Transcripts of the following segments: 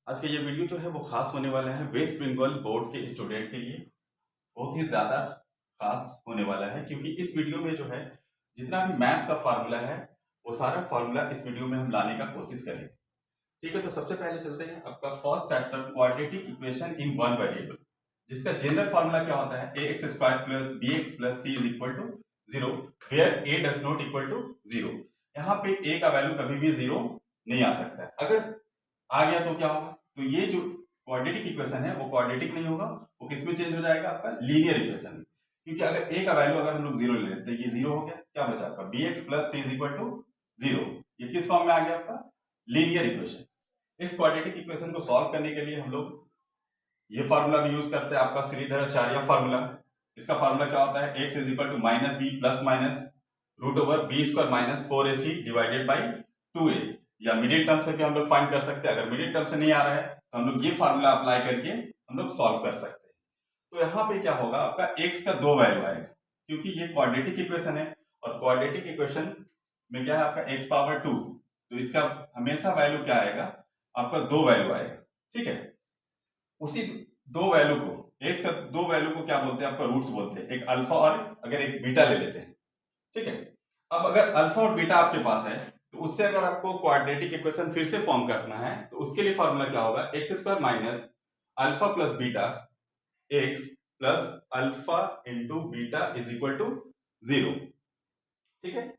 आज का ये वीडियो जो है वो खास होने वाला है वेस्ट बंगाल बोर्ड के स्टूडेंट के लिए। बहुत ही ज्यादा खास होने वाला है क्योंकि इस वीडियो में जो है जितना भी मैथ्स का फार्मूला है वो सारा फार्मूला इस वीडियो में हम लाने का कोशिश करें। ठीक है, तो सबसे पहले चलते हैं आपका first chapter quadratic equation in one variable, जिसका जनरल फार्मूला क्या होता है A X square plus B X plus C is equal to zero, where A does not equal to zero. यहाँ पे ए का वैल्यू कभी भी जीरो नहीं आ सकता है। अगर आ गया तो क्या होगा, तो ये जो क्वाड्रेटिक इक्वेशन है वो क्वाड्रेटिक नहीं होगा, वो किस में चेंज हो जाएगा, आपका लीनियर इक्वेशन में। क्योंकि अगर ए का वैल्यू अगर हम लोग जीरो ले लेते हैं, ये जीरो हो गया, क्या बचा आपका B X plus C is equal to zero. ये किस फॉर्म में आ गया आपका लीनियर इक्वेशन। इस क्वाड्रेटिक इक्वेशन को सॉल्व करने के लिए हम लोग ये फार्मूला भी यूज करते हैं, आपका श्रीधराचार्य फार्मूला। इसका फार्मूला क्या होता है, X is equal to minus B plus minus root over B square minus 4ac divided by 2a, या मिडिल टर्म से भी हम लोग फाइंड कर सकते हैं। अगर मिडिल टर्म से नहीं आ रहा है तो हम लोग ये फार्मूला अप्लाई करके हम लोग सॉल्व कर सकते हैं। तो यहाँ पे क्या होगा, आपका x का दो वैल्यू आएगा क्योंकि ये क्वाड्रेटिक इक्वेशन है, और क्वाड्रेटिक इक्वेशन में क्या है आपका x पावर 2, तो इसका हमेशा वैल्यू क्या आएगा, आपका दो वैल्यू आएगा। ठीक है, उसी दो वैल्यू को, x का दो वैल्यू को क्या बोलते हैं, आपका रूट्स बोलते हैं, एक अल्फा और अगर एक बीटा ले लेते हैं। ठीक है, अब अगर अल्फा और बीटा आपके पास है तो उससे अगर आपको क्वाड्रेटिक इक्वेशन फिर से फॉर्म करना है तो उसके लिए फॉर्मूला क्या होगा, X square minus alpha plus beta X plus alpha into beta is equal to zero. ठीक है,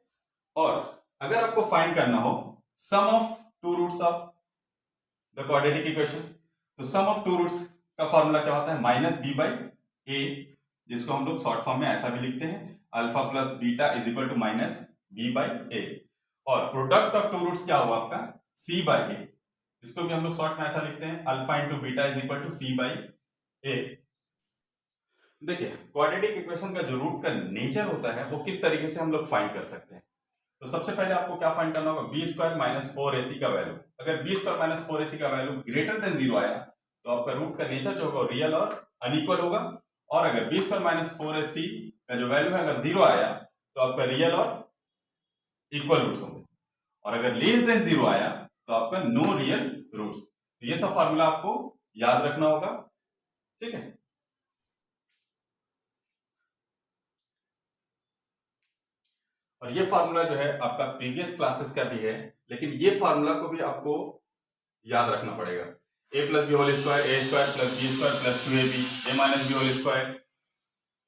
और अगर आपको फाइंड करना हो sum of two roots of the quadratic equation, तो सम ऑफ टू रूट्स का फॉर्मूला क्या होता है, माइनस बी बाई ए, जिसको हम लोग शॉर्ट फॉर्म में ऐसा भी लिखते हैं, alpha plus beta is equal to minus B by A. और प्रोडक्ट ऑफ टू रूट्स क्या हुआ आपका, सी बाई ए, इसको भी हम लोग शॉर्ट में ऐसा लिखते हैं, alpha into beta is equal to C by A. देखिए, क्वाड्रेटिक इक्वेशन का जो रूट का नेचर होता है वो किस तरीके से हम लोग फाइंड कर सकते हैं। तो सबसे पहले आपको क्या फाइंड करना होगा, B square minus four AC का वैल्यू। अगर B square minus four AC का वैल्यू ग्रेटर देन जीरो आया तो आपका रूट का नेचर जो होगा रियल और अनइक्वल होगा, और अगर B square minus four AC का जो वैल्यू है अगर जीरो आया तो आपका रियल और इक्वल रूट्स होंगे, और अगर लेस देन जीरो आया तो आपका नो रियल रूट्स। तो ये सब फॉर्मूला आपको याद रखना होगा। ठीक है, और ये फार्मूला जो है आपका प्रीवियस क्लासेस का भी है, लेकिन ये फार्मूला को भी आपको याद रखना पड़ेगा। A plus B whole square A square plus B square plus two A B, A minus B whole square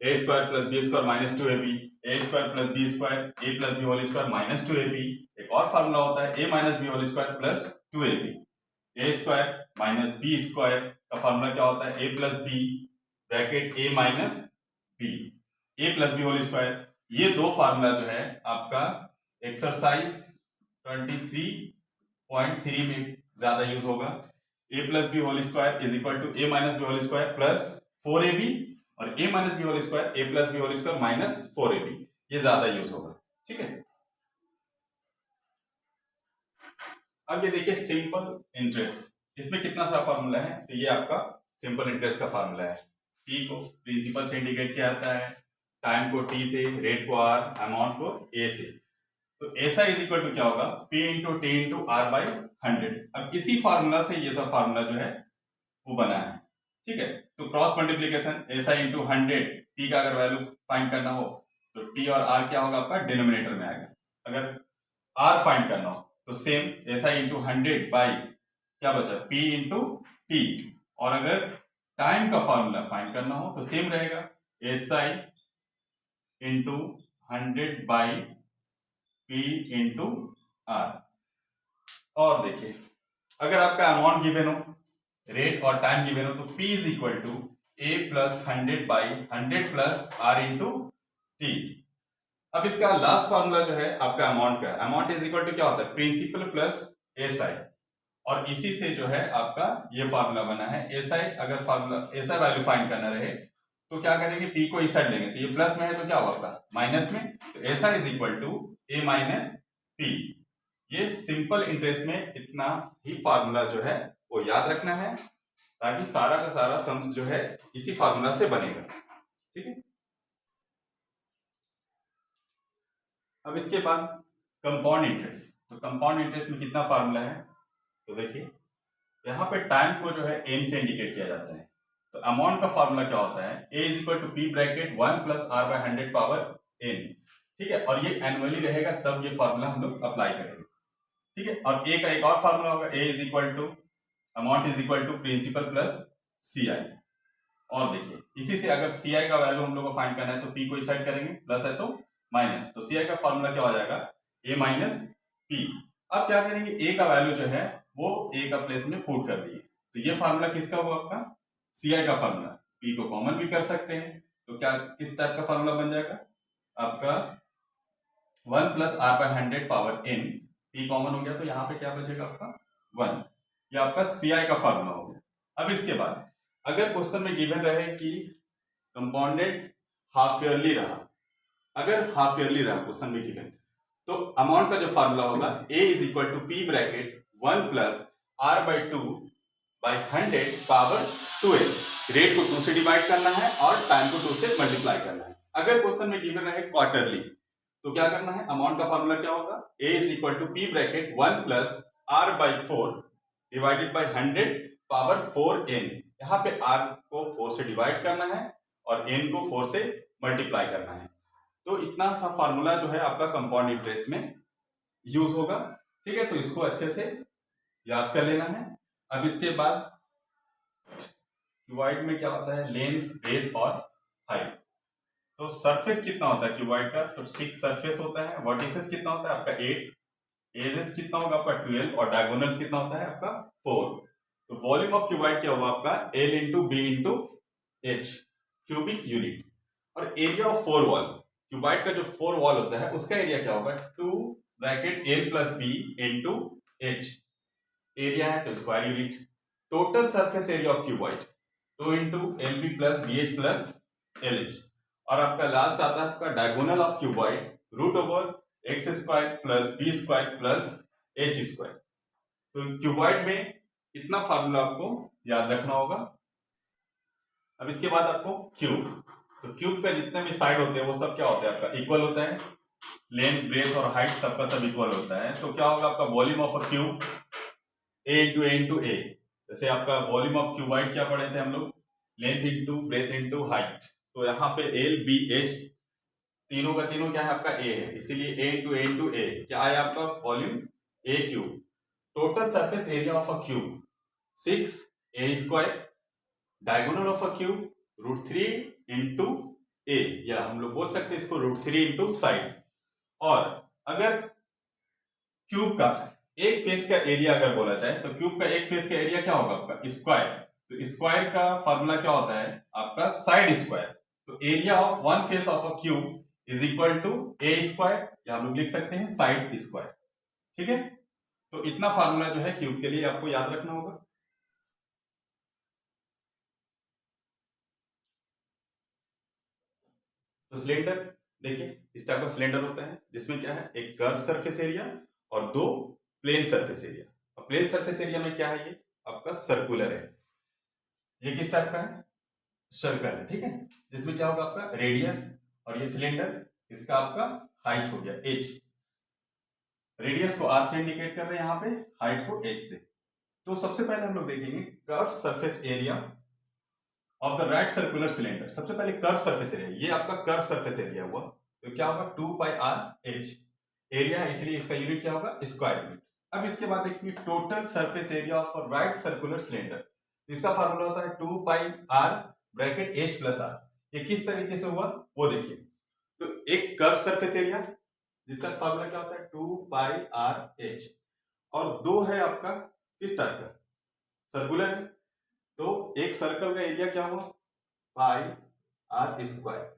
A square plus B square minus two A B, A square plus B square A plus B whole square minus two A B. एक और formula होता है A minus B whole square plus two A B, A square minus B square का formula क्या होता है, ए plus B bracket ए minus B, ए plus B whole square. ये दो फार्मूला जो है आपका एक्सरसाइज 23.3 में ज्यादा यूज होगा। A plus B whole square is equal to A minus B whole square plus four A B, और A minus B whole square A plus B whole square minus four A B, ये ज्यादा use होगा। ठीक है, अब ये देखिए simple interest, इसमें कितना सा फॉर्मूला है, तो ये आपका सिंपल इंटरेस्ट का फॉर्मूला है। टी को प्रिंसिपल से इंडिकेट किया जाता है, टाइम को टी से, रेट को आर, अमाउंट को ए से। तो ऐसा इज इक्वल टू क्या होगा, P into T into R by 100। अब इसी फार्मूला से ये सब फार्मूला जो है वो बना है। ठीक है, तो क्रॉस मल्टीप्लीकेशन ऐसा इंटू 100, टी का अगर वैल्यू फाइंड करना हो तो टी और आर क्या होगा आपका डिनोमिनेटर में आएगा। अगर आर फाइंड करना हो तो सेम ऐसा इंटू 100 बाई क्या बचा पी इंटू टी, और अगर टाइम का फॉर्मूला फाइंड करना हो तो सेम रहेगा S I into 100 by P into R. और देखिए, अगर आपका अमाउंट गिवन हो, रेट और टाइम गिवन हो, तो P is equal to A plus 100 by 100 plus R into T. अब इसका लास्ट फार्मूला जो है आपका अमाउंट का, अमाउंट इज इक्वल टू क्या होता है, प्रिंसिपल प्लस एस आई, और इसी से जो है आपका ये फार्मूला बना है। एस आई अगर formula S I value find करना रहे तो क्या करेंगे, P को इस साइड लेंगे, तो ये प्लस में है तो क्या होगा माइनस में, तो S I is equal to A minus P. ये सिंपल इंटरेस्ट में इतना ही फार्मूला जो है वो याद रखना है, ताकि सारा का सारा सम्स जो है इसी फार्मूला से बनेगा। ठीक है, अब इसके बाद कंपाउंड इंटरेस्ट, तो कंपाउंड इंटरेस्ट में कितना फार्मूला है, तो देखिए यहाँ पे टाइम को जो है n से इंडिकेट किया जाता है। तो अमाउंट का फॉर्मूला क्या होता है, a is equal to P bracket 1 plus R by 100 power n, ठीक है। और ये एनुअली रहेगा, तब ये फॉर्मूला हम लोग अप्लाई करेंगे, ठीक है। और a का एक और फॉर्मूला होगा, a is equal to amount is equal to principal plus C I. और देखिए इसी से अगर सी आई का वैल्यू हम लोग को फाइंड करना है तो p को इस साइड करेंगे, प्लस है तो माइनस, तो सी आई का फॉर्मूला क्या हो जाएगा, a माइनस पी। अब क्या करेंगे, a का वैल्यू जो है वो a का प्लेस में पुट कर दिए, तो ये फार्मूला किसका हुआ आपका, सी आई का फार्मूला। p को कॉमन भी कर सकते हैं, तो क्या किस टाइप का फार्मूला बन जाएगा आपका 1 plus R by 100 power n, p common हो गया तो यहाँ पे क्या बचेगा आपका 1, ये आपका सी आई का फार्मूला हो गया। अब इसके बाद अगर क्वेश्चन में गिवन रहे कि कंपाउंडेड हाफ ईयरली रहा, अगर हाफ ईयरली रहा क्वेश्चन में गिवन, तो अमाउंट का जो फार्मूला होगा a is equal to P bracket 1 plus R by 2 by 100 power 2n। Rate को 2 से डिवाइड करना है और टाइम को 2 से मल्टीप्लाई करना है। अगर क्वेश्चन में गिवन रहे क्वार्टरली, तो क्या करना है, अमाउंट का फार्मूला क्या होगा, a is equal to P bracket 1 plus R by 4 divided by 100 power 4n। यहाँ पे r को 4 से डिवाइड करना है और n को 4 से मल्टीप्लाई करना है। तो इतना सा फार्मूला जो है आपका कंपाउंड इंटरेस्ट में यूज होगा, ठीक है। तो इसको अच्छे से याद कर लेना है। अब इसके बाद क्यूबॉइड में क्या होता है, लेंथ, ब्रेथ और हाइट। तो सरफेस कितना होता है क्यूबॉइड का, तो 6 सरफेस होता है। वर्टिसेस कितना होता है आपका 8, एजेस कितना होगा आपका 12 और डायगोनल्स कितना होता है आपका 4। तो वॉल्यूम ऑफ क्यूबॉइड क्या होगा आपका L into B into H cubic unit. और एरिया ऑफ 4 वॉल, क्यूबॉइड का जो 4 वॉल होता है उसका एरिया क्या होगा 2 bracket L plus B into H, area है तो square unit. Total surface area of cuboid 2 into L B plus B H plus L H. और आपका लास्ट आता है आपका diagonal of cuboid root over X square plus B square plus H square. तो cuboid में इतना formula आपको याद रखना होगा। अब इसके बाद आपको क्यूब, तो क्यूब का जितने भी साइड होते हैं वो सब क्या होता है आपका इक्वल होता है, लेंथ, ब्रेथ और हाइट सबका सब इक्वल होता है। तो क्या होगा आपका volume of a cube A into A. जैसे आपका वॉल्यूम ऑफ क्यूबॉइड क्या पढ़े थे हम लोग, length into breadth into height. तो यहाँ पे एल बी एच तीनों का तीनों क्या है आपका ए है, इसीलिए ए इंटू ए क्या आया आपका volume A cube. Total surface area of a cube 6 A square, diagonal of a cube √3 into A, या हम लोग बोल सकते हैं इसको √3 इंटू साइड। और अगर क्यूब का एक फेस का एरिया अगर बोला जाए तो क्यूब का एक फेस का एरिया क्या होगा आपका स्क्वायर। तो स्क्वायर का फॉर्मूला क्या होता है आपका साइड स्क्वायर। तो area of one face of a cube is equal to A square, या हम लोग लिख सकते हैं साइड स्क्वायर, ठीक है। तो इतना फार्मूला जो है क्यूब के लिए आपको याद रखना होगा। तो सिलेंडर देखिए इस टाइप का सिलेंडर होता है जिसमें क्या है एक कर्व सरफेस एरिया और 2 प्लेन सरफेस एरिया। और प्लेन सरफेस एरिया में क्या है, ये आपका सर्कुलर है। ये किस टाइप का है, सर्कल है, ठीक है। जिसमें क्या होगा आपका रेडियस, और ये सिलेंडर इसका आपका हाइट हो गया h। रेडियस को r से इंडिकेट कर रहे हैं यहाँ पे, हाइट को h से। तो सबसे पहले हम लोग देखेंगे curve surface area of the right circular cylinder. सबसे पहले कर्व सरफेस एरिया, ये आपका कर्व सरफेस एरिया हुआ, तो क्या होगा 2 पाई r h। एरिया है इसलिए इसका यूनिट क्या होगा स्क्वायर यूनिट। अब इसके बाद देखेंगे total surface area of right circular cylinder, इसका फार्मूला होता है 2 पाई r bracket h plus r। ये किस तरीके से हुआ वो देखिए। तो एक कर्व सरफेस एरिया जिसका फार्मूला क्या होता है 2 पाई r h, और दो है आपका किस टाइप का सर्कुलर है, तो एक सर्कल का एरिया क्या हुआ पाई आर स्क्वायर,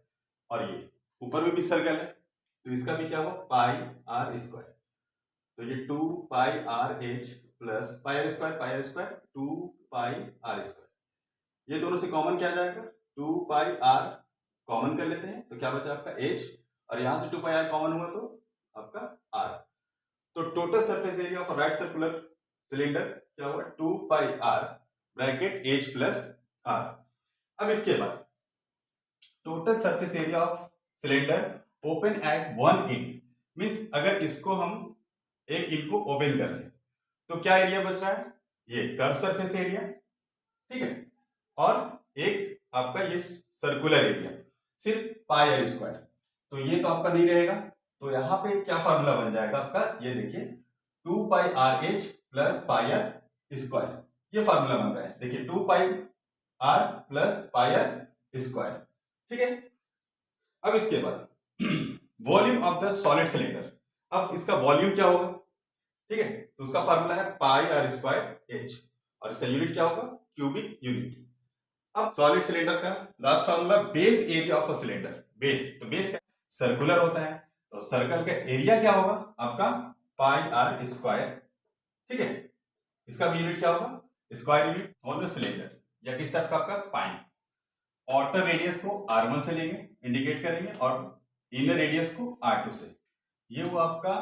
और ये ऊपर में भी सर्कल है तो इसका भी क्या हुआ पाई आर स्क्वायर। तो ये 2 pi R H plus pi R square 2 pi R square. ये दोनों से कॉमन क्या जाएगा 2 पाई आर कॉमन कर लेते हैं, तो क्या बचा आपका एच, और यहां से 2 पाई आर कॉमन हुआ तो आपका आर। तो total surface area of right circular cylinder क्या हुआ 2 pi R bracket h plus r। अब इसके बाद total surface area of cylinder open at 1 inch, means अगर इसको हम एक इंच को ओपन कर लें तो क्या एरिया बच रहा है, ये कर्व सरफेस एरिया, ठीक है, और एक आपका ये सर्कुलर एरिया सिर्फ पाई आर स्क्वायर। तो ये तो आपका नहीं रहेगा, तो यहां पे क्या फार्मूला बन जाएगा आपका, ये देखिए 2 pi R H plus pi R square, ये फार्मूला बन रहा है। देखिए 2 pi R plus pi R square, ठीक है। अब इसके बाद volume of the solid cylinder, अब इसका वॉल्यूम क्या होगा, ठीक है, तो उसका फार्मूला है पाई आर स्क्वायर एच, और इसका यूनिट क्या होगा, क्यूबिक यूनिट। अब सॉलिड सिलेंडर का last formula base area of a cylinder, base, तो बेस क्या सर्कुलर होता है, तो सर्कल का एरिया क्या होगा आपका पाई आर स्क्वायर, ठीक है। इसका भी यूनिट क्या होगा, square unit on the cylinder, या किस टाइप का आपका पाई। आउटर रेडियस को r1 से लेंगे, इंडिकेट करेंगे, और इनर रेडियस को r2 से। ये वो आपका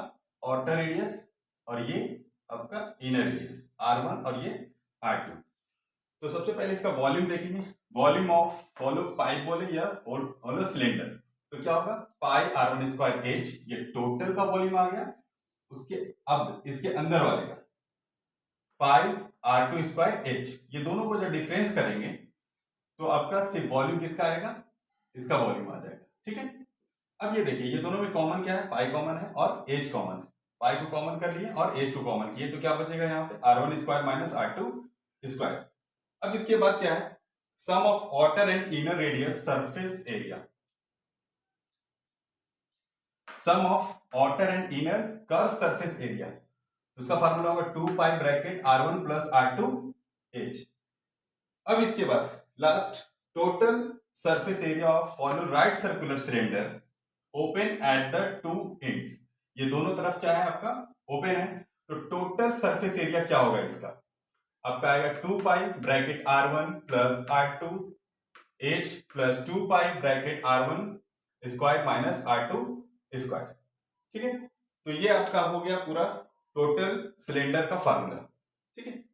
आउटर रेडियस और ये आपका इनर रेडियस r1 और ये r2। तो सबसे पहले इसका वॉल्यूम देखेंगे, वॉल्यूम ऑफ फॉलो पाइप बोले या फॉलो सिलेंडर, तो क्या होगा पाई r1 स्क्वायर एच, ये टोटल का वॉल्यूम आ गया। उसके अब इसके अंदर वाले का पाई r2 स्क्वायर एच, ये दोनों को जब डिफरेंस करेंगे तो आपका सिर्फ वॉल्यूम किसका आएगा, इसका वॉल्यूम आ जाएगा, ठीक है। अब ये देखिए ये दोनों में कॉमन क्या है, पाई कॉमन है और एच कॉमन है, पाई को कॉमन कर लिए और एच को कॉमन किए, तो क्या बचेगा यहाँ पे r1 square minus r2 square. अब इसके बाद क्या है, sum of outer and inner radius surface area, sum of outer and inner curve surface area, तो उसका फार्मूला होगा 2 pi bracket r1 plus r2 h। अब इसके बाद last total surface area of follow right circular cylinder open at the two ends, ये दोनों तरफ क्या है आपका ओपन है, तो टोटल सरफेस एरिया क्या होगा इसका, आपका आएगा 2 pi bracket r1 plus r2 h plus 2 pi bracket r1 square minus r2 square, ठीक है। तो ये आपका हो गया पूरा टोटल सिलेंडर का फार्मूला, ठीक है।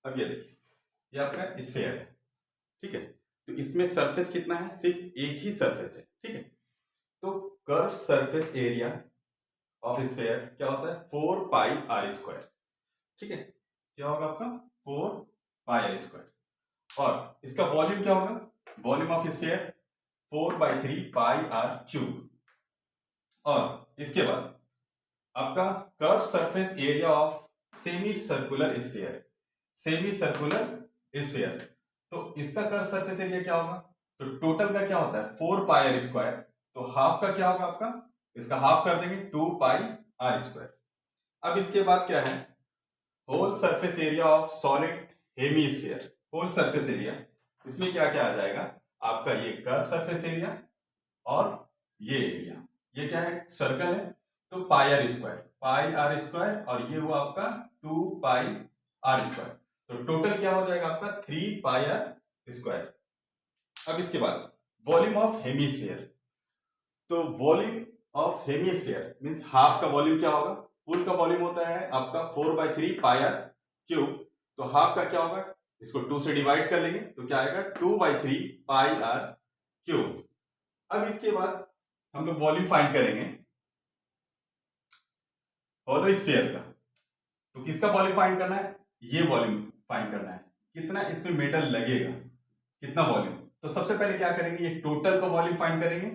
अब ये देखिए ये आपका स्फीयर है, ठीक है, तो इसमें सरफेस कितना है, सिर्फ एक ही सरफेस है, ठीक है। तो curve surface area of sphere क्या होता है 4 पाई आर स्क्वायर, ठीक है, क्या होगा आपका 4 पाई आर स्क्वायर, और इसका वॉल्यूम क्या होगा, volume of sphere 4/3 pi R cube. और इसके बाद आपका curve surface area of semi circular sphere, semi circular sphere, तो इसका कर्व सरफेस एरिया क्या होगा, तो टोटल का क्या होता है 4 पाई आर स्क्वायर, तो हाफ का क्या होगा आपका, इसका हाफ कर देंगे 2 पाई आर स्क्वायर। अब इसके बाद क्या है, whole surface area of solid hemisphere, whole surface area, इसमें क्या क्या आ जाएगा आपका, ये कर्व सरफेस एरिया और ये एरिया, ये क्या है सर्कल है, तो pi R square, pi R square, और ये हुआ आपका 2 पाई आर स्क्वायर, तो टोटल क्या हो जाएगा आपका 3 पाई आर स्क्वायर। अब इसके बाद वॉल्यूम ऑफ हेमीस्फीयर, तो volume of hemisphere means half का वॉल्यूम क्या होगा, फुल का वॉल्यूम होता है आपका 4/3 पाई आर क्यूब, तो हाफ का क्या होगा, इसको 2 से डिवाइड कर लेंगे तो क्या आएगा 2/3 पाई आर क्यूब। अब इसके बाद हम लोग वॉल्यूम फाइंड करेंगे होलो स्फीयर का, तो किसका वॉल्यूम फाइंड करना है, ये वॉल्यूम फाइंड करना है, कितना इसमें मेटल लगेगा, कितना वॉल्यूम। तो सबसे पहले क्या करेंगे, ये टोटल का वॉल्यूम फाइंड करेंगे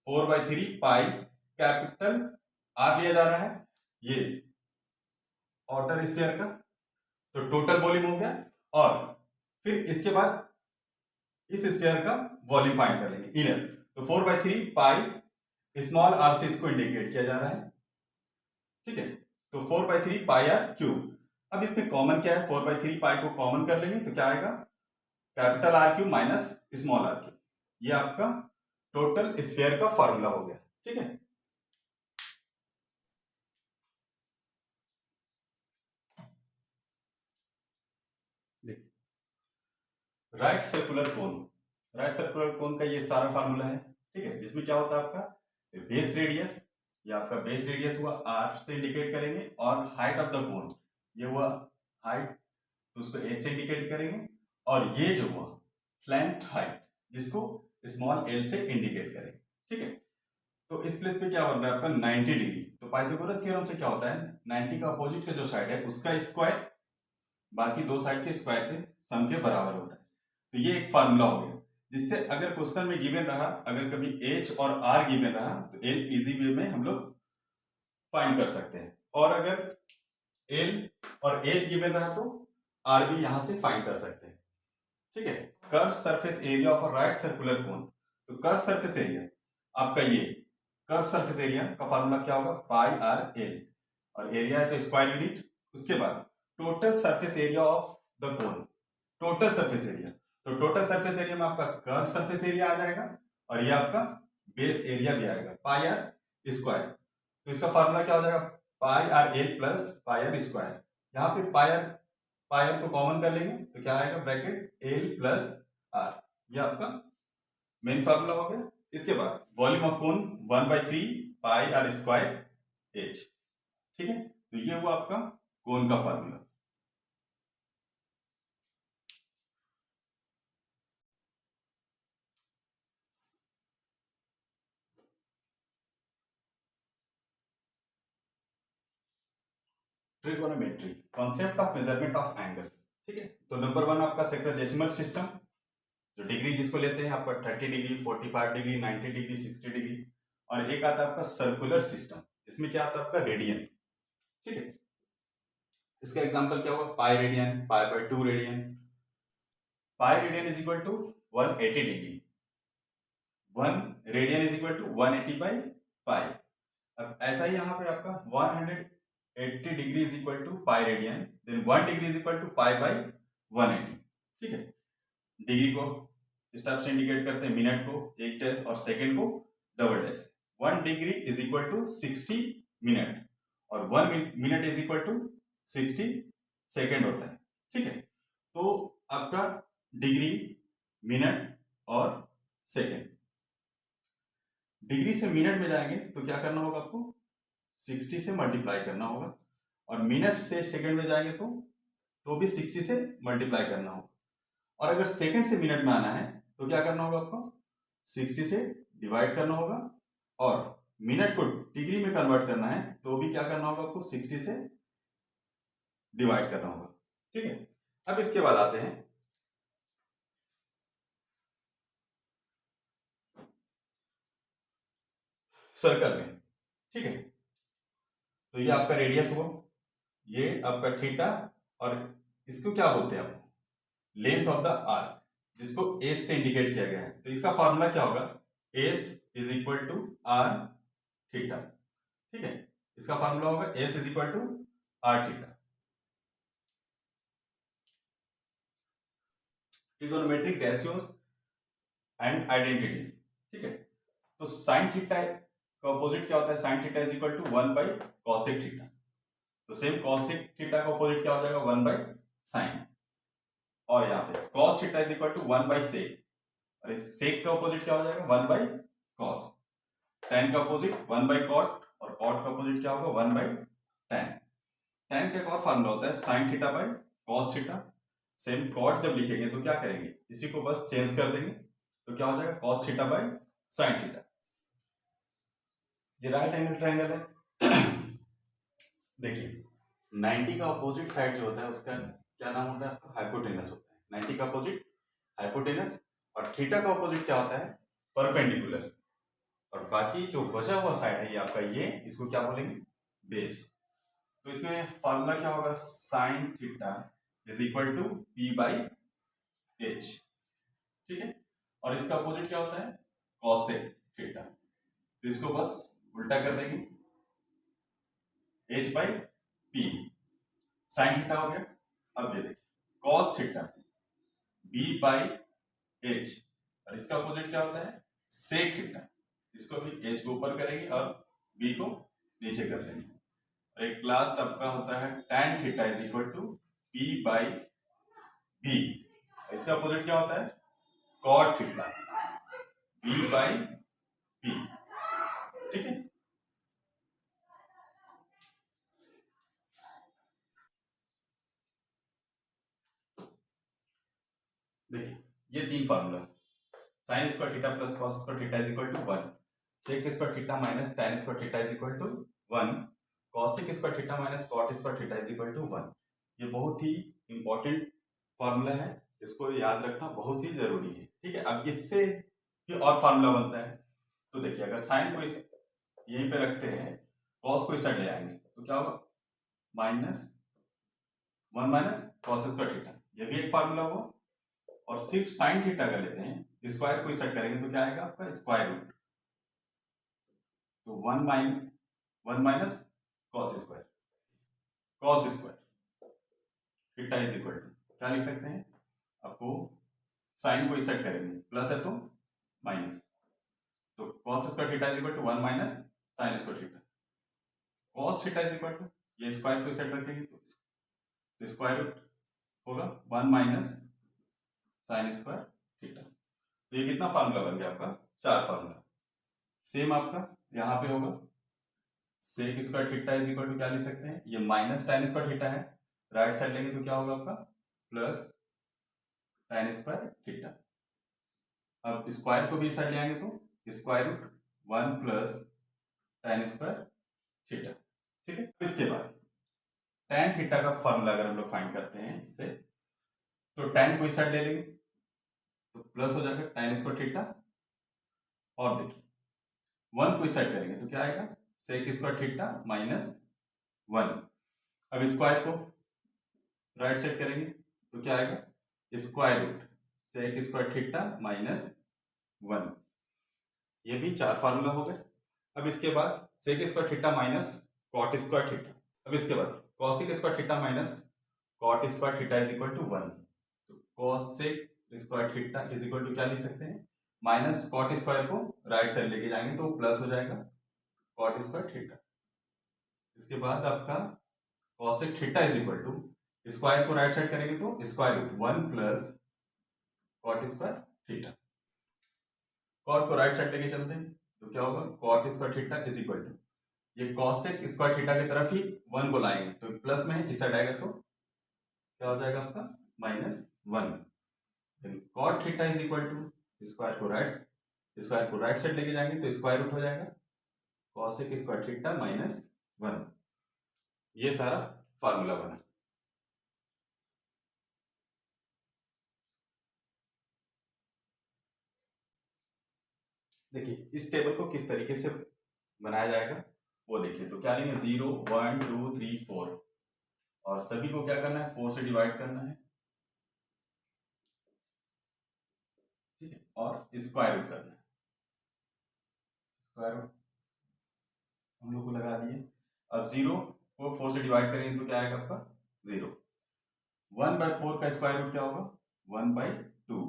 4/3 पाई, कैपिटल आर लिया जा रहा है, ये आउटर स्फीयर का, तो टोटल वॉल्यूम हो गया, और फिर इसके बाद इस स्फीयर का वॉल्यूम फाइंड कर लेंगे इनर, तो 4/3 पाई स्मॉल आर से इसको इंडिकेट किया जा रहा है, ठीक है, तो 4/3 पाई आर क्यूब। अब इसमें कॉमन क्या है, 4/3 पाई को कॉमन कर लेंगे तो क्या आएगा capital R cube minus small R cube, ये आपका टोटल स्फीयर का फॉर्मूला हो गया, ठीक है। Right circular cone, right circular cone का ये सारा फार्मूला है, ठीक है, जिसमें क्या होता है आपका बेस रेडियस, ये आपका बेस रेडियस हुआ आर से इंडिकेट करेंगे, और हाइट ऑफ द कोन ये हुआ हाइट, तो उसको ए से इंडिकेट करेंगे, और ये जो हुआ स्लैंट हाइट जिसको स्मॉल एल से इंडिकेट करेंगे, ठीक है। तो इस प्लेस पे क्या बन रहा है आपका 90 डिग्री। तो पाइथागोरस थ्योरम से क्या होता है, 90 का अपोजिट का जो साइड है उसका स्क्वायर बाकी दो साइड के स्क्वायर के सम के बराबर होता है। तो ये एक फार्मूला हो गया, जिससे अगर क्वेश्चन में गिवन रहा, अगर कभी एच और आर गिवन रहा तो एल इजी वे में हम लोग फाइंड कर सकते हैं, और अगर एल और एच गिवन रहा तो आर भी यहां से फाइंड कर सकते हैं। ठीक है। Curve surface area of a right circular cone. तो कर्व सरफेस एरिया आपका ये कर्व सरफेस एरिया का फार्मूला क्या होगा, पाई आर एल, और एरिया है तो स्क्वायर यूनिट। उसके बाद total surface area of the cone, total surface area, तो टोटल सरफेस एरिया में आपका कर्व सरफेस एरिया आ जाएगा और ये आपका बेस एरिया भी आएगा पाई आर स्क्वायर। तो इसका फार्मूला क्या हो जाएगा, pi R L plus pi R square. यहाँ पे पाई आर को कॉमन कर लेंगे तो क्या आएगा, ब्रैकेट एल प्लस आर, ये आपका मेन फार्मूला हो गया। इसके बाद volume of cone 1/3 pi R square H. ठीक है, तो ये हुआ आपका कोन का formula. Trigonometry, concept of measurement of angle. ठीक है, तो नंबर 1 आपका सेक्सोडेसिमल सिस्टम, जो डिग्री जिसको लेते हैं आपका 30 डिग्री, 45 डिग्री, 90 डिग्री, 60 डिग्री। और एक आता है आपका सर्कुलर सिस्टम, इसमें क्या आता है आपका रेडियन। ठीक है, इसका एग्जांपल क्या होगा, pi radian, pi by 2 radian. Pi radian is equal to 180 degree, 1 radian is equal to 180 by pi. अब ऐसा ही यहाँ पे आपका 180 degree is equal to pi radian, then 1 degree is equal to pi by 180। ठीक है, डिग्री को इस टाइप से इंडिकेट करते हैं, मिनट को एक डेस और सेकंड को double dash. 1 degree is equal to 60 minute और 1 minute is equal to 60 second होता है। ठीक है, तो आपका डिग्री, मिनट और सेकंड, डिग्री से मिनट में जाएंगे तो क्या करना होगा आपको, 60 से मल्टीप्लाई करना होगा, और मिनट से सेकंड में जाएंगे तो भी 60 से मल्टीप्लाई करना होगा, और अगर सेकंड से मिनट में आना है तो क्या करना होगा आपको, 60 से डिवाइड करना होगा, और मिनट को डिग्री में कन्वर्ट करना है तो भी क्या करना होगा आपको, 60 से डिवाइड करना होगा। ठीक है, अब इसके बाद आते हैं सर्कल में। ठीक है, तो ये आपका रेडियस हुआ, ये आपका थीटा, और इसको क्या बोलते हैं आप, लेंथ ऑफ द आर्क, जिसको एस से इंडिकेट किया गया है। तो इसका फॉर्मूला क्या होगा, S is equal to R theta. ठीक है, इसका फॉर्मूला होगा S is equal to R theta. Trigonometric ratios and identities. ठीक है, तो साइन थीटा का अपोजिट क्या होता है, sine theta is equal to 1 by cosec theta. तो सेम कॉसेक थीटा का अपोजिट क्या हो जाएगा, 1 बाई साइन, और यहाँ पे cos theta is equal to 1 by sec, और इस सेक का अपोजिट क्या हो जाएगा, 1 बाई कॉस। tan का अपोजिट 1 बाई कॉट, और कॉट का अपोजिट क्या होगा, 1 बाई tan। tan का एक और फार्मूला होता है sine theta by cos theta. Same cot जब लिखेंगे तो क्या करेंगे, इसी को बस चेंज कर देंगे, तो क्या हो जाएगा, cos theta by sine theta. ये राइट एंगल ट्रायंगल है। देखिए 90 का अपोजिट साइड जो होता है उसका क्या नाम होता है, हाइपोटेनस होता है। 90 का अपोजिट हाइपोटेनस, और थीटा का अपोजिट क्या होता है, परपेंडिकुलर, और बाकी जो बचा हुआ साइड है ये आपका, ये इसको क्या बोलेंगे, बेस। तो इसमें फॉर्मूला क्या होगा, sine theta is equal to P by H. ठीक है, और इसका अपोजिट क्या होता है, कॉसेक थीटा। तो इसको बस उल्टा कर देंगे, H by P, sine theta हो गया। अब ये देखिए cos theta B by H, और इसका अपोजिट क्या होता है, सेक थीटा। इसको भी एच को ऊपर करेंगे और बी को नीचे कर लेंगे, और एक लास्ट आपका होता है tan theta is equal to P by B. इसका अपोजिट क्या होता है, cot theta B by P. ठीक है, देखिए ये तीन formula, sine square theta plus cos square theta is equal to 1, sec square theta minus tan square theta is equal to 1, cosec square theta minus cot square theta is equal to 1। ये बहुत ही important formula है, इसको याद रखना बहुत ही जरूरी है। ठीक है, अब इससे ये और फार्मूला बनता है। तो देखिए, अगर साइन को इस यहीं पे रखते हैं, कॉस को इस साइड ले आएंगे तो क्या होगा, minus 1 minus cos square theta, ये भी एक फार्मूला हुआ। और सिर्फ साइन थीटा का लेते हैं, स्क्वायर को इस साइड करेंगे तो क्या आएगा आपका, स्क्वायर रूट। तो 1 minus cos square theta is equal to क्या लिख सकते हैं, आपको साइन को इस साइड करेंगे, प्लस है तो माइनस, तो cos square theta is equal to 1 minus sine square theta. Cos theta is equal to, ये स्क्वायर को इस साइड रखेंगे तो स्क्वायर रूट होगा 1 माइनस साइन स्क्वायर थीटा। तो ये कितना फार्मूला बन गया आपका, 4 फार्मूला। सेम आपका यहाँ पे होगा, sec square theta is equal to क्या लिख सकते हैं, ये माइनस tan स्क्वायर थीटा है, राइट साइड लेंगे तो क्या होगा आपका, प्लस tan स्क्वायर थीटा। अब स्क्वायर को भी साइड ले आएंगे तो square root 1 plus tan square theta. ठीक है, इसके बाद tan थीटा का फॉर्मूला अगर हम लोग फाइंड करते हैं इससे, तो tan को इस साइड ले लेंगे तो प्लस हो जाएगा tan स्क्वायर थीटा, और देखिए 1 को इस साइड करेंगे तो क्या आएगा, सेक स्क्वायर थीटा माइनस 1। अब स्क्वायर को राइट साइड करेंगे तो क्या आएगा, square root sec square theta minus 1। ये भी 4 फार्मूला हो गए। अब इसके बाद sec square theta minus cot square theta. अब इसके बाद cosec square theta minus cot square theta is equal to 1। तो cosec square theta is equal to क्या लिख सकते हैं, माइनस कॉट स्क्वायर को राइट साइड लेके जाएंगे तो प्लस हो जाएगा कॉट स्क्वायर थीटा। इसके बाद आपका cosec theta is equal to, square को राइट साइड करेंगे तो square root 1 plus cot square theta. Cot को राइट साइड लेके चलते हैं तो क्या होगा, cot square theta is equal to, ये कॉसेक स्क्वायर थीटा की तरफ ही 1 को लाएंगे तो प्लस में इस साइड आएगा तो क्या हो जाएगा आपका, minus 1। Cot theta is equal to, square को राइट साइड लेके जाएंगे तो स्क्वायर रूट हो जाएगा कॉसेक स्क्वायर थीटा माइनस 1। ये सारा फार्मूला बना। देखिए इस टेबल को किस तरीके से बनाया जाएगा वो देखिए। तो क्या लेंगे, 0 1 2 3 4, और सभी को क्या करना है, 4 से डिवाइड करना है। ठीक है, और स्क्वायर रूट करना है। स्क्वायर रूट हम लोग को लगा दिए। अब 0 को 4 से डिवाइड करेंगे तो क्या आएगा आपका, 0। 1/4 का स्क्वायर रूट क्या होगा, 1/2।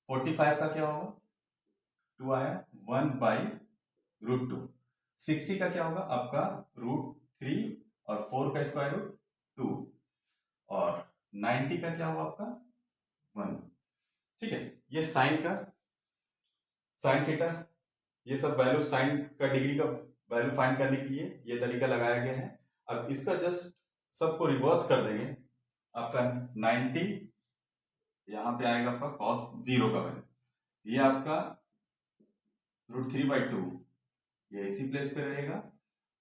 45 का क्या होगा, 2 आया, 1/√2। 60 का क्या होगा आपका, √3 और 4 का स्क्वायर रूट 2, और 90 का क्या होगा आपका 1। ठीक है, ये साइन थीटा, ये सब वैल्यू, साइन का डिग्री का वैल्यू फाइंड करने के लिए ये तरीका लगाया गया है। अब इसका जस्ट सबको रिवर्स कर देंगे, आपका 90 यहाँ पे आएगा आपका cos 0 का वैल्यू, ये आपका √3/2 ये इसी प्लेस पे रहेगा,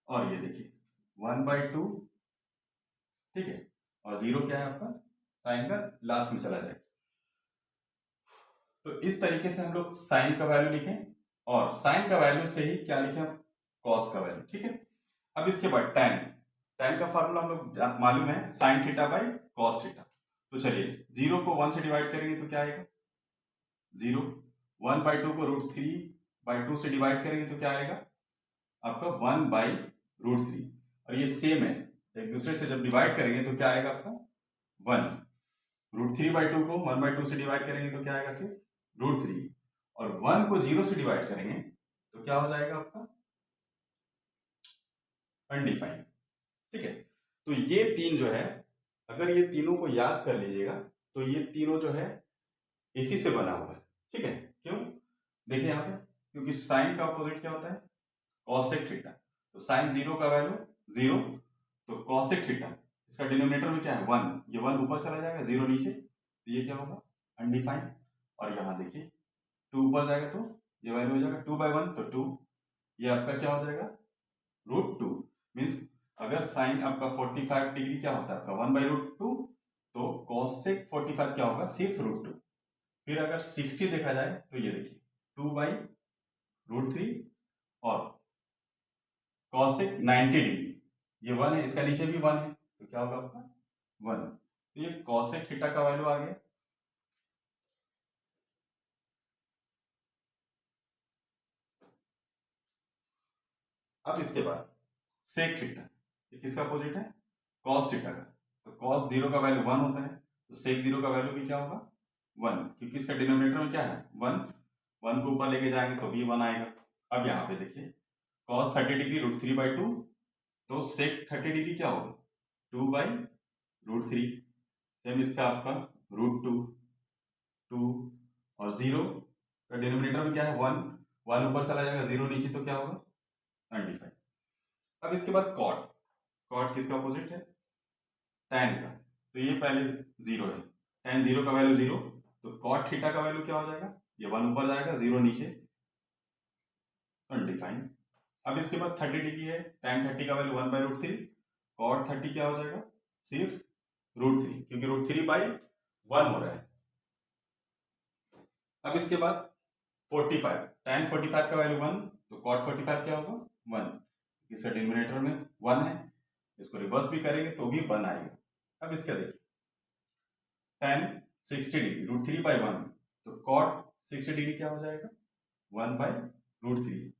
और ये देखिए 1/2। ठीक है, और 0 क्या है आपका, साइन का लास्ट में चला जाएगा। तो इस तरीके से हम लोग साइन का वैल्यू लिखें, और साइन का वैल्यू से ही क्या लिखें, कॉस का वैल्यू। ठीक है, अब इसके बाद tan का फॉर्मूला हम लोग मालूम है, sine theta by cos theta. तो चलिए 0 को 1 से डिवाइड करेंगे तो क्या आएगा, 0। 1/2 को √3/2 से डिवाइड करेंगे तो क्या आएगा आपका 1/√3, और ये सेम है, एक दूसरे से जब डिवाइड करेंगे तो क्या आएगा आपका 1। √3/2 को 1/2 से डिवाइड करेंगे तो क्या आएगा सिर्फ √3, और 1 को 0 से डिवाइड करेंगे तो क्या हो जाएगा आपका अनडिफाइंड। ठीक है, तो ये तीन जो है, अगर ये तीनों को याद कर लीजिएगा तो ये तीनों जो है इसी से बना हुआ है। ठीक है, क्यों, देखिए यहाँ पे, क्योंकि साइन का अपोजिट क्या होता है, कॉसेक थीटा। तो साइन 0 का वैल्यू 0, तो कॉसेक थीटा इसका डिनोमिनेटर में क्या है 1, ये 1 ऊपर चला जाएगा, 0 नीचे, तो ये क्या होगा अनडिफाइंड। और यहाँ देखिए 2 ऊपर जाएगा तो ये वैल्यू हो जाएगा 2/1, तो 2, ये आपका क्या हो जाएगा √2। मीन्स अगर साइन आपका 45 डिग्री क्या होता है आपका 1/√2, तो कॉसेक 45 क्या होगा सिर्फ √2। फिर अगर 60 देखा जाए तो ये देखिए 2/√3 और कॉसेक 90 डिग्री ये 1 है, इसका नीचे भी 1 है तो क्या होगा आपका 1। तो ये कॉसेक थीटा का वैल्यू आ गया। अब इसके बाद सेक थीटा, ये किसका अपोजिट है कॉस थीटा का। तो कॉस 0 का वैल्यू 1 होता है, तो सेक 0 का वैल्यू भी क्या होगा 1, क्योंकि इसका डिनोमिनेटर में क्या है 1, 1 को ऊपर लेके जाएंगे तो भी 1 आएगा। अब यहाँ पे देखिए कॉस 30 डिग्री √3/2, तो सेक 30 डिग्री क्या होगा 2/√3। सेम इसका आपका √2, 2 और 0 का डिनोमिनेटर में क्या है 1, 1 ऊपर चला जाएगा 0 नीचे तो क्या होगा 95। अब इसके बाद कॉट, कॉट किसका अपोजिट है टैन का, तो ये पहले 0 है, टैन 0 का वैल्यू 0, तो कॉट थीटा का वैल्यू क्या हो जाएगा ये 1 ऊपर जाएगा 0 नीचे 25। अब इसके बाद 30 डिग्री है, टैन 30 का वैल्यू 1/√3, कॉट 30 क्या हो जाएगा सिर्फ √3, क्योंकि √3/1 हो रहा है। अब इसके बाद 45, टैन 45 का वैल्यू 1, तो कॉट 45 क्या होगा 1, इसका डिनोमिनेटर में 1 है, इसको रिवर्स भी करेंगे तो भी 1 आएगा। अब इसका देखिए टैन 60 डिग्री √3/1, तो कॉट 60 डिग्री क्या हो जाएगा 1/√3।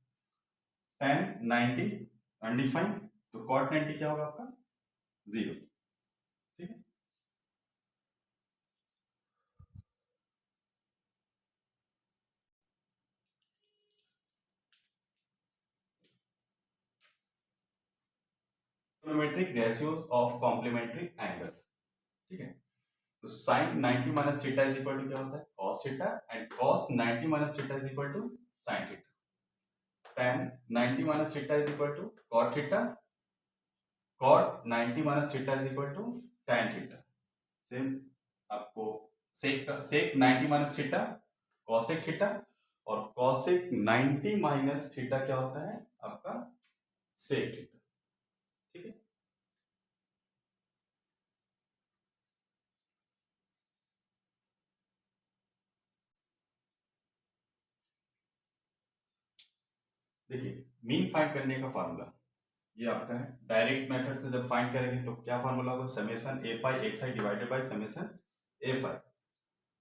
टैन 90 अनडिफाइंड, तो कॉट 90 क्या होगा आपका 0। ठीक है, trigonometric ratios of complementary angles. ठीक है, तो sine 90 minus theta is equal to क्या होता है cos theta, and cos 90 minus theta is equal to sine theta. tan 90 minus theta is equal to cot theta, cot 90 minus theta is equal to tan theta. Same आपको sec 90 minus theta cosec theta, और cosec 90 minus theta क्या होता है आपका sec theta. ठीक है, देखिए mean find करने का फॉर्मूला ये आपका है। डायरेक्ट मेथड से जब फाइंड करेंगे तो क्या फॉर्मूला होगा summation a phi xi divided by summation a phi,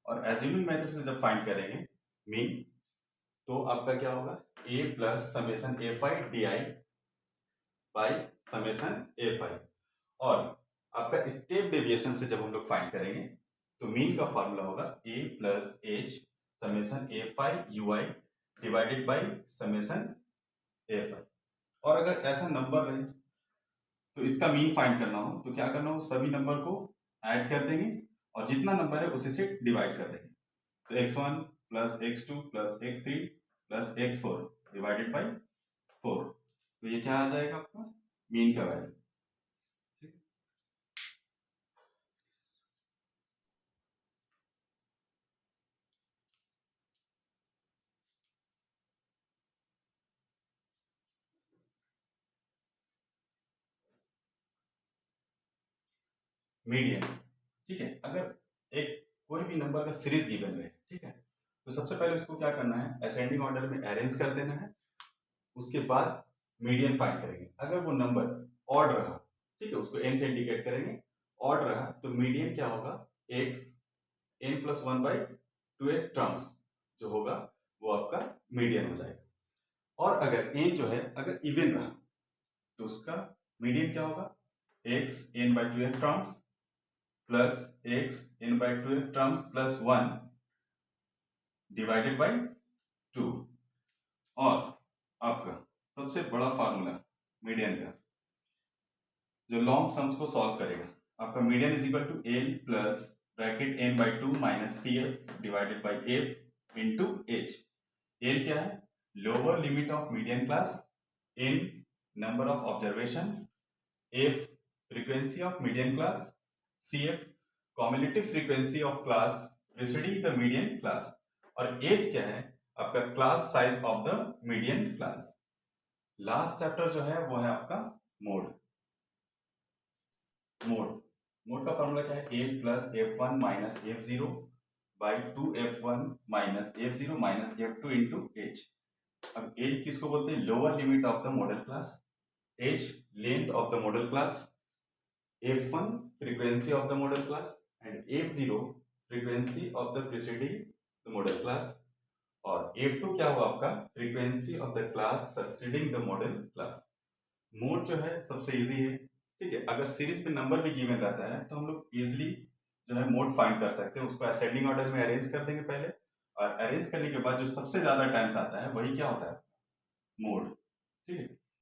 और एज्यूमिंग मेथड से जब फाइंड करेंगे मीन तो आपका क्या होगा a plus summation a phi di by summation a phi, और आपका स्टेप डेविएशन से जब हम लोग फाइंड करेंगे तो मीन का फॉर्मूला होगा a plus h summation a phi ui divided by summation a phi। और अगर ऐसा नंबर रहे तो इसका मीन फाइंड करना हो तो क्या करना हो सभी नंबर को ऐड कर देंगे और जितना नंबर है उसी से डिवाइड कर देंगे। तो x1 plus x2 plus x3 plus x4 divided by 4, तो ये क्या आ जाएगा आपका मीन का वैल्यू। मीडियन, ठीक है, अगर एक कोई भी नंबर का सीरीज गिवन है, ठीक है, तो सबसे पहले उसको क्या करना है असेंडिंग ऑर्डर में अरेंज कर देना है, उसके बाद मीडियन फाइंड करेंगे। अगर वो नंबर ऑड रहा, ठीक है, उसको n से इंडिकेट करेंगे, ऑड रहा तो मीडियन क्या होगा x n प्लस 1/2 टर्म्स जो होगा वो आपका मीडियन हो जाएगा। और अगर n जो है अगर इवन रहा तो उसका मीडियन क्या होगा x n/2 terms plus x n/2 terms plus 1 divided by 2। और आपका सबसे बड़ा फार्मूला मीडियन का जो लॉन्ग सम्स को सॉल्व करेगा, आपका median is equal to L plus bracket n/2 minus CF divided by F into H। L क्या है lower limit of median class, n number of observation, F frequency of median class, CF cumulative frequency of class preceding the median class, और H क्या है आपका class size of the median class. Last chapter जो है वो है आपका mode. Mode का फॉर्मूला क्या है, a plus F one minus F zero by two F one minus F zero minus F two into H. अब एच किसको बोलते हैं, lower limit of the model class, H length of the model class, F one frequency of the model class and F zero frequency of the preceding the model class, और F2 क्या हुआ आपका, frequency of the class succeeding the model class. Mode जो है सबसे easy है, ठीक है। अगर सीरीज पे नंबर भी गिवन रहता है तो हम लोग इजिली जो है मोड फाइंड कर सकते हैं, उसको असेंडिंग ऑर्डर में अरेंज कर देंगे पहले, और अरेंज करने के बाद जो सबसे ज्यादा टाइम्स आता है वही क्या होता है, मोड, ठीक है।